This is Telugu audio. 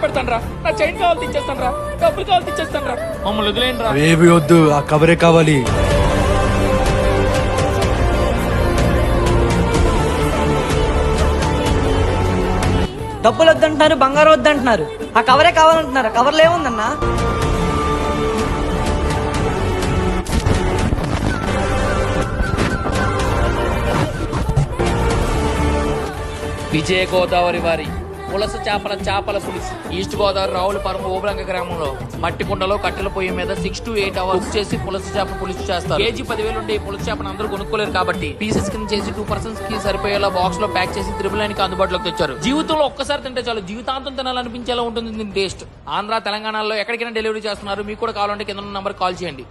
పెడతాను రా, నా చైన్ కావాలి తెచ్చేస్తాను రా, డబ్బులు కావాలి తెచ్చేస్తాను రా, మమ్మల్ని వదిలేయండి రా. ఏవి వద్దు, ఆ కవరే కావాలి. డబ్బులు వద్దంటున్నారు, బంగారం వద్దంటున్నారు, ఆ కవరే కావాలంటున్నారు. కవర్లో ఏముందన్నా? విజయ గోదావరి వారి పులస చేపల పులుసు ఈస్ట్ గోదావరి రావులపాలెం ఓబులంక గ్రామంలో మట్టి కుండలో కట్టెల పొయ్యి మీద 6 to 8 hours చేసి పులస చేప పులుసు చేస్తారు. కేజీ 10,000 ఉంటే ఈ పులస చేపను అందరూ కొనుక్కోలేరు కాబట్టి పీసెస్ కింద చేసి 2 persons కి సరిపోయేలా బాక్స్ లో ప్యాక్ చేసి 999 అందుబాటులోకి తెచ్చారు. జీవితంలో ఒక్కసారి తింటే చాలు, జీవితాంతం తినాలనిపించేలా ఉంటుంది దీని టేస్ట్. ఆంధ్ర తెలంగాణలో ఎక్కడికైనా డెలివరీ చేస్తున్నారు. మీకు కూడా కావాలంటే కింద నంబర్ కాల్ చేయండి.